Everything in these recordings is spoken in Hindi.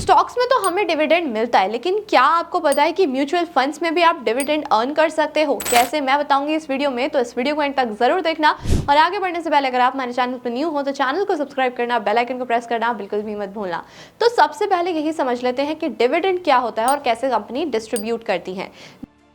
स्टॉक्स में तो हमें डिविडेंड मिलता है, लेकिन क्या आपको पता है कि म्यूचुअल फंड्स में भी आप डिविडेंड अर्न कर सकते हो? कैसे, मैं बताऊंगी इस वीडियो में, तो इस वीडियो को एंड तक जरूर देखना। और आगे बढ़ने से पहले अगर आप हमारे चैनल पर न्यू हो तो चैनल को सब्सक्राइब करना, बेल आइकन को प्रेस करना बिल्कुल भी मत भूलना। तो सबसे पहले यही समझ लेते हैं कि डिविडेंड क्या होता है और कैसे कंपनी डिस्ट्रीब्यूट करती है।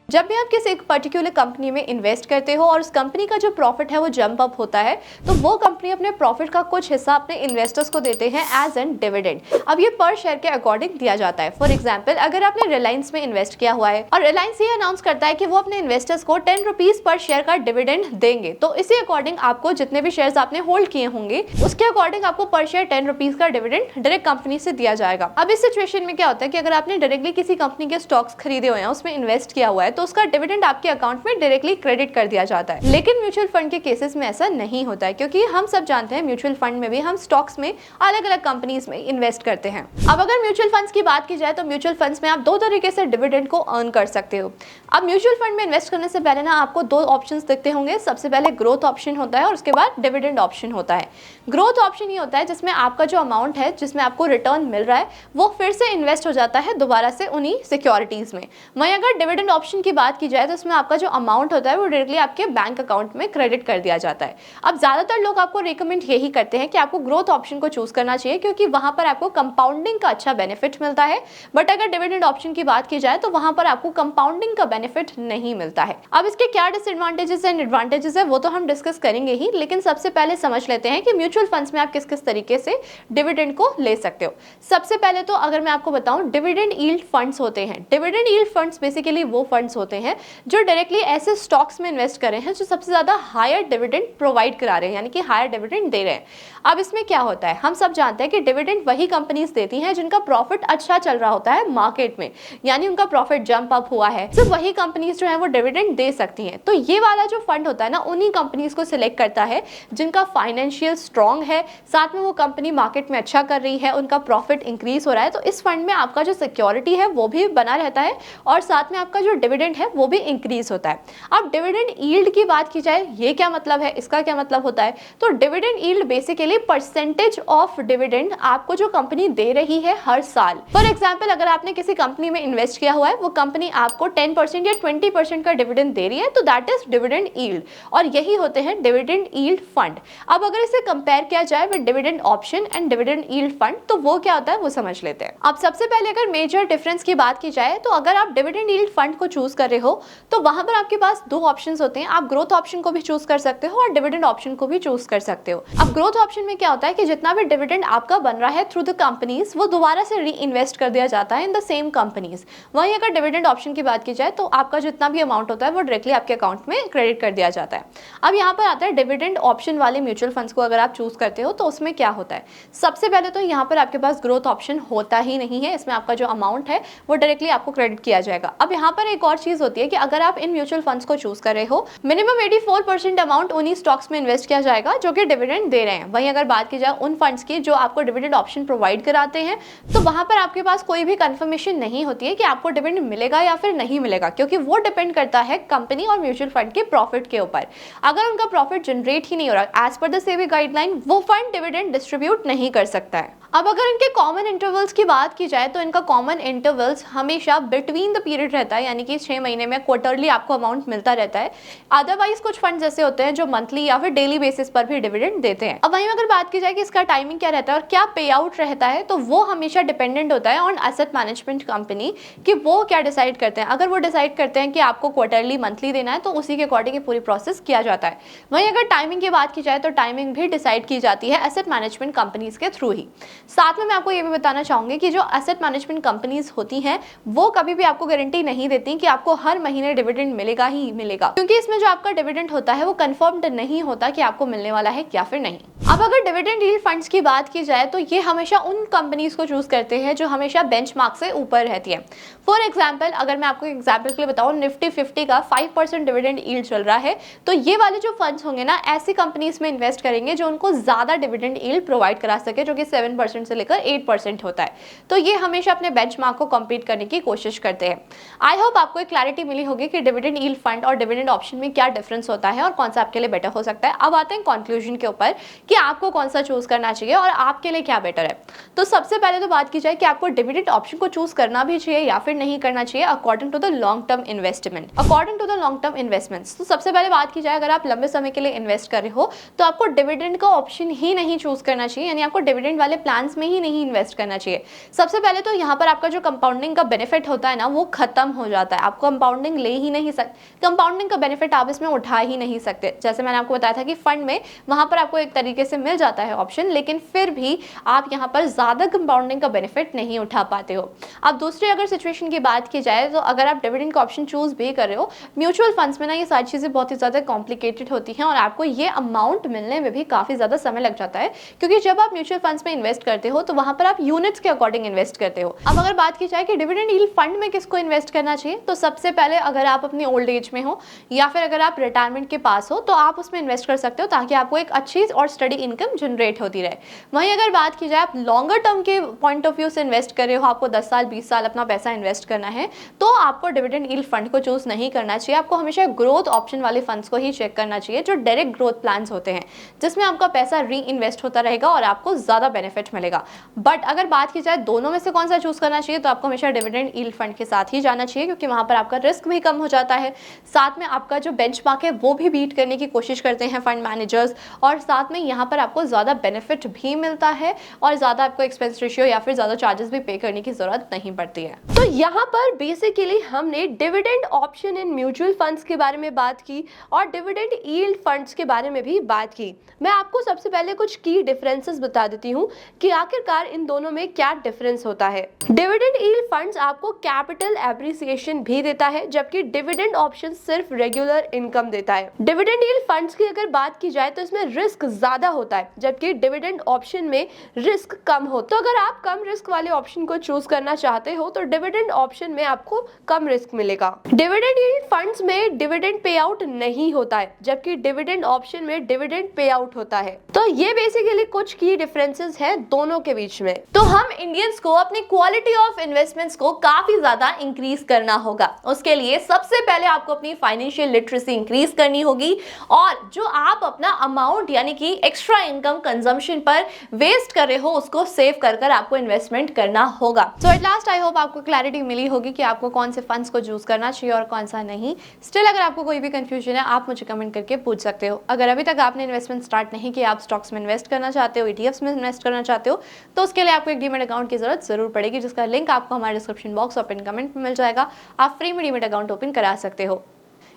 जब भी आप किसी एक पर्टिकुलर कंपनी में इन्वेस्ट करते हो और उस कंपनी का जो प्रॉफिट है वो जंप अप होता है, तो वो कंपनी अपने प्रॉफिट का कुछ हिस्सा अपने इन्वेस्टर्स को देते हैं एज एन डिविडेंड। अब ये पर शेयर के अकॉर्डिंग दिया जाता है। फॉर एग्जाम्पल, अगर आपने रिलायंस में इन्वेस्ट किया हुआ है और रिलायंस ये अनाउंस करता है कि वो अपने इन्वेस्टर्स को 10 रुपीज पर शेयर का डिविडेंड देंगे, तो इसी अकॉर्डिंग आपको जितने भी शेयर आपने होल्ड किए होंगे उसके अकॉर्डिंग आपको पर शेयर 10 रुपीज का डिविडेंड डायरेक्ट कंपनी से दिया जाएगा। अब इस सिचुएशन में क्या होता है कि अगर आपने डायरेक्टली किसी कंपनी के स्टॉक्स खरीदे हुए हैं, उसमें इन्वेस्ट किया हुआ है, तो उसका डिविडेंड आपके अकाउंट में डायरेक्टली क्रेडिट कर दिया जाता है। लेकिन म्यूचुअल फंड के केसेस में ऐसा नहीं होता है, क्योंकि हम सब जानते हैं म्यूचुअल फंड में भी हम स्टॉक्स में अलग अलग कंपनीज में इन्वेस्ट करते हैं। अब अगर म्यूचुअल फंड्स की बात की जाए तो म्यूचुअल फंड्स में आप दो तरीके से डिविडेंड को अर्न कर सकते हो। अब म्यूचुअल फंड में इन्वेस्ट करने से पहले ना आपको दो ऑप्शंस दिखते होंगे। सबसे पहले ग्रोथ ऑप्शन होता है और उसके बाद डिविडेंड ऑप्शन होता है। ग्रोथ ऑप्शन ये होता है जिसमें आपका जो अमाउंट है, जिसमें आपको रिटर्न मिल रहा है, वो फिर से इन्वेस्ट हो जाता है दोबारा से उन्हीं सिक्योरिटीज में। वहीं अगर डिविडेंड ऑप्शन की बात की जाए तो उसमें आपका जो अमाउंट होता है वो डायरेक्टली आपके बैंक अकाउंट में क्रेडिट कर दिया जाता है। अब ज्यादातर लोग आपको रिकमेंड यही करते हैं कि आपको ग्रोथ ऑप्शन को चूज करना चाहिए, क्योंकि वहां पर आपको कंपाउंडिंग का अच्छा बेनिफिट मिलता है। बट अगर डिविडेंड ऑप्शन की बात की जाए तो वहां पर आपको कंपाउंडिंग का बेनिफिट नहीं मिलता है। अब इसके क्या डिसएडवांटेजेस एंड एडवांटेजेस है वो तो हम डिस्कस करेंगे ही, लेकिन सबसे पहले समझ लेते हैं कि म्यूचुअल फंड्स में आप किस किस तरीके से डिविडेंड को ले सकते हो। सबसे पहले तो अगर मैं आपको बताऊं, डिविडेंड यील्ड फंड्स होते हैं। डिविडेंड यील्ड फंड्स बेसिकली वो फंड्स होते हैं जो डायरेक्टली ऐसे स्टॉक्स में इन्वेस्ट कर रहे हैं जो सबसे ज्यादा हायर डिविडेंड प्रोवाइड करा रहे हैं, यानी कि हायर डिविडेंड दे रहे हैं। अब इसमें क्या होता है, हम सब जानते हैं कि डिविडेंड वही कंपनीज देती हैं जिनका प्रॉफिट अच्छा चल रहा होता है मार्केट में, यानी उनका प्रॉफिट जंप अप हुआ है, सिर्फ वही कंपनीज जो है वो डिविडेंड दे सकती हैं। तो ये वाला जो फंड होता है ना, उन्हीं कंपनीज को सिलेक्ट करता है जिनका फाइनेंशियल स्ट्रॉन्ग है, साथ में वो कंपनी मार्केट में अच्छा कर रही है, उनका प्रॉफिट इंक्रीज हो रहा है। तो इस फंड में आपका जो सिक्योरिटी है वो भी बना रहता है और साथ में आपका जो डिविडेंड है वो भी इंक्रीज होता है। अब डिविडेंड यील्ड की बात की जाए, ये क्या मतलब है, इसका क्या मतलब होता है, तो dividend yield basically percentage of dividend आपको जो कंपनी दे रही है हर साल। फॉर एग्जांपल, अगर आपने किसी कंपनी में इन्वेस्ट किया हुआ है, वो कंपनी आपको 10% या 20% का डिविडेंड दे रही है, तो दैट इज डिविडेंड यील्ड, और यही होते हैं डिविडेंड यील्ड फंड। अब अगर इसे कंपेयर किया जाए with dividend option and dividend yield fund, तो वो क्या होता है वो समझ लेते हैं। अब सबसे पहले अगर मेजर डिफरेंस की बात की जाए, तो अगर आप डिविडेंड यील्ड फंड को चूज कर रहे हो तो वहां पर आपके पास दो ऑप्शंस होते हैं। आप ग्रोथ ऑप्शन को भी चूज कर सकते हो और डिविडेंड ऑप्शन को भी चूज कर सकते हो। अब ग्रोथ ऑप्शन में क्या होता है कि जितना भी डिविडेंड आपका बन रहा है थ्रू द कंपनीज, वो दोबारा से री इन्वेस्ट कर दिया जाता है इन द सेम कंपनीज। वहीं अगर डिविडेंड ऑप्शन की बात की जाए तो आपका जितना भी अमाउंट होता है वो डायरेक्टली आपके अकाउंट में क्रेडिट कर दिया जाता है। अब यहाँ पर आता है डिविडेंड ऑप्शन वाले म्यूचुअल फंड्स को अगर आप चूज करते हो तो उसमें क्या होता है। सबसे पहले तो यहाँ पर आपके पास ग्रोथ ऑप्शन होता ही नहीं है, इसमें आपका जो अमाउंट है वो डायरेक्टली आपको क्रेडिट किया जाएगा। अब यहाँ पर एक और चीज होती है कि अगर आप इन म्यूचुअल फंड्स को चूज कर रहे हो, मिनिमम 84% अमाउंट उन्हीं स्टॉक्स में इन्वेस्ट किया जाएगा जो कि डिविडेंड दे रहे हैं। वहीं अगर बात की जाए उन फंड्स की जो आपको डिविडेंड ऑप्शन प्रोवाइड कराते हैं, तो वहां पर आपके पास कोई भी कंफर्मेशन नहीं होती है कि आपको डिविडेंड मिलेगा या फिर नहीं मिलेगा, क्योंकि वो डिपेंड करता है कंपनी और म्यूचुअल फंड के प्रॉफिट के ऊपर। अगर उनका प्रॉफिट जनरेट ही नहीं हो रहा एज पर द सेबी गाइडलाइन, वो फंड डिविडेंड डिस्ट्रीब्यूट नहीं कर सकता है। अब अगर इनके कॉमन इंटरवल्स की बात की जाए तो इनका कॉमन इंटरवल्स हमेशा बिटवीन द पीरियड रहता है, यानी कि 6 महीने में क्वार्टरली आपको अमाउंट मिलता रहता है। अदरवाइज कुछ फंड्स ऐसे होते हैं जो मंथली या फिर डेली बेसिस पर भी डिविडेंड देते हैं। अब वहीं अगर बात की जाए कि इसका टाइमिंग क्या रहता है और क्या पे आउट रहता है, तो वो हमेशा डिपेंडेंट होता है ऑन एसेट मैनेजमेंट कंपनी कि वो क्या डिसाइड करते हैं। अगर वो डिसाइड करते हैं कि आपको क्वार्टरली मंथली देना है तो उसी के अकॉर्डिंग पूरी प्रोसेस किया जाता है। वहीं अगर टाइमिंग की बात की जाए तो टाइमिंग भी डिसाइड की जाती है एसेट मैनेजमेंट कंपनीज के थ्रू ही। साथ में मैं आपको ये भी बताना चाहूंगी कि जो एसेट मैनेजमेंट कंपनीज होती हैं वो कभी भी आपको गारंटी नहीं देती कि आपको हर महीने डिविडेंड मिलेगा ही मिलेगा, क्योंकि इसमें जो आपका डिविडेंड होता है वो कंफर्म्ड नहीं होता कि आपको मिलने वाला है या फिर नहीं। अब अगर डिविडेंड यील्ड फंड्स की बात की जाए तो ये हमेशा उन कंपनीज को चूज करते हैं जो हमेशा बेंचमार्क से ऊपर रहती है। फॉर एग्जांपल, अगर मैं आपको एग्जांपल के लिए बताऊं, निफ्टी 50 का 5% डिविडेंड यील्ड चल रहा है, तो ये वाले जो फंड्स होंगे ना, ऐसी कंपनीज में इन्वेस्ट करेंगे जो उनको ज्यादा डिविडेंड यील्ड प्रोवाइड करा सके, जो कि 7% 6% से लेकर 8% होता है। तो ये हमेशा अपने बेंचमार्क को कम्पीट करने की कोशिश करते हैं। आई होप आपको एक क्लैरिटी मिली होगी कि डिविडेंड यील्ड फंड और डिविडेंड ऑप्शन में क्या डिफरेंस होता है और कौन सा आपके लिए बेटर हो सकता है। अब आते हैं कंक्लूजन के ऊपर कि आपको कौन सा चूज करना चाहिए और आपके लिए क्या बेटर है। तो सबसे पहले तो बात की जाए कि आपको डिविडेंड ऑप्शन को चूज करना भी चाहिए या फिर नहीं करना चाहिए according to the long term investment, according to the long term investments. तो सबसे पहले बात की जाए, अगर आप लंबे समय के लिए इन्वेस्ट कर रहे हो तो आपको डिविडेंड का ऑप्शन ही नहीं चूज करना चाहिए, यानी आपको डिविडेंड वाले प्लान्स में ही नहीं इन्वेस्ट करना चाहिए। सबसे पहले तो यहाँ पर आपका जो कंपाउंडिंग का बेनिफिट होता है ना, वो खत्म हो जाता है। आप कंपाउंडिंग ले ही नहीं सकते, कंपाउंडिंग का बेनिफिट आप इसमें उठा ही नहीं सकते। जैसे मैंने आपको बताया था कि फंड में वहां पर आपको एक तरीके से मिल जाता है ऑप्शन, लेकिन फिर भी आप यहाँ पर ज्यादा कंपाउंडिंग का बेनिफिट नहीं उठा पाते हो। अब दूसरी अगर सिचुएशन की बात की जाए तो अगर आप डिविडेंड का ऑप्शन चूज भी कर रहे हो, म्यूचुअल फंड्स में ना ये सारी चीजें बहुत ही ज्यादा कॉम्प्लिकेटेड होती हैं और आपको ये अमाउंट मिलने में भी काफी ज्यादा समय लग जाता है, क्योंकि जब आप म्यूचुअल फंड्स में इन्वेस्ट करते हो तो वहां पर आप यूनिट्स के अकॉर्डिंग इन्वेस्ट करते हो। अब अगर बात की जाए कि डिविडेंड यील्ड फंड में किसको इन्वेस्ट करना चाहिए, तो सबसे पहले अगर आप अपनी ओल्ड एज में हो या फिर अगर आप रिटायरमेंट के पास हो तो आप उसमें इन्वेस्ट कर सकते हो, ताकि आपको एक अच्छी और स्टडी इनकम जनरेट होती रहे। वहीं अगर बात की जाए आप लॉन्गर टर्म के पॉइंट ऑफ व्यू से इन्वेस्ट कर रहे हो, आपको 10 साल 20 साल अपना पैसा इन्वेस्ट करना है, तो आपको डिविडेंड यील्ड फंड को चूज नहीं करना चाहिए। आपको हमेशा ग्रोथ ऑप्शन वाले फंड्स को ही चेक करना चाहिए, जो डायरेक्ट ग्रोथ प्लान्स होते हैं, जिसमें आपका पैसा री इन्वेस्ट होता रहेगा और आपको ज्यादा बेनिफिट मिलेगा। बट अगर बात की जाए दोनों में से कौन सा चूज करना चाहिए, तो आपको हमेशा डिविडेंड यील्ड फंड के साथ ही जाना चाहिए, क्योंकि वहां पर आपका रिस्क भी कम हो जाता है, साथ में आपका जो बेंचमार्क है वो भी बीट करने की कोशिश करते हैं फंड मैनेजर्स, और साथ में यहाँ पर आपको ज्यादा बेनिफिट भी मिलता है और ज्यादा आपको एक्सपेंस रेशियो या फिर ज्यादा चार्जेस भी पे करने की जरूरत नहीं पड़ती है। तो यहाँ पर बेसिकली हमने dividend option in mutual funds के बारे में बात की और डिविडेंड यील्ड फंड्स के बारे में भी बात की। मैं आपको सबसे पहले कुछ की डिफरेंसेस बता देती हूँ कि आखिरकार इन दोनों में क्या डिफरेंस होता है। डिविडेंड यील्ड फंड्स आपको कैपिटल एप्रिसिएशन भी देता है, जबकि डिविडेंड ऑप्शन सिर्फ रेगुलर इनकम देता है। डिविडेंड यील्ड फंड्स की अगर बात की जाए तो इसमें रिस्क ज्यादा होता है, जबकि डिविडेंड ऑप्शन में रिस्क कम हो। तो अगर आप कम रिस्क वाले ऑप्शन को चूज करना चाहते हो तो डिविडेंड ऑप्शन में आपको कम रिस्क मिलेगा। डिविडेंड यील्ड फंड्स में डिविडेंड पे आउट नहीं होता है, जबकि डिविडेंड ऑप्शन में डिविडेंड पे आउट होता है। तो ये बेसिकली कुछ की डिफरेंसेस है दोनों के बीच में। तो हम इंडियंस को अपनी क्वालिटी ऑफ इन्वेस्टमेंट्स को काफी ज्यादा इंक्रीज करना होगा। उसके लिए सबसे पहले आपको अपनी फाइनेंशियल लिटरेसी इंक्रीज करनी होगी, और जो आप अपना अमाउंट यानी कि एक्स्ट्रा इनकम कंजम्पशन पर वेस्ट कर रहे हो उसको सेव कर कर आपको इन्वेस्टमेंट करना होगा। सो एट लास्ट आई होप आपको क्लैरिटी मिली होगी कि आपको कौन से फंड्स को चूज करना चाहिए और कौन सा नहीं। स्टिल अगर आपको कोई भी कंफ्यूजन है आप मुझे कमेंट करके पूछ सकते हो। अगर अभी तक आपने इन्वेस्टमेंट स्टार्ट नहीं किया, आप स्टॉक्स में इन्वेस्ट करना चाहते हो, ETFs में इन्वेस्ट करना चाहते हो, तो उसके लिए आपको एक डीमैट अकाउंट की जरूरत जरूर पड़ेगी, जिसका लिंक आपको हमारे डिस्क्रिप्शन बॉक्स और पिन कमेंट में मिल जाएगा। आप फ्री में डीमैट अकाउंट ओपन करा सकते हो।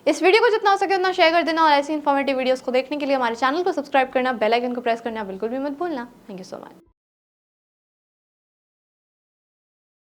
इस वीडियो को जितना हो सके उतना शेयर कर देना और ऐसी इन्फॉर्मेटिव वीडियोस को देखने के लिए हमारे चैनल को सब्सक्राइब करना, बेल आइकन को प्रेस करना बिल्कुल भी मत भूलना। Thank you so much.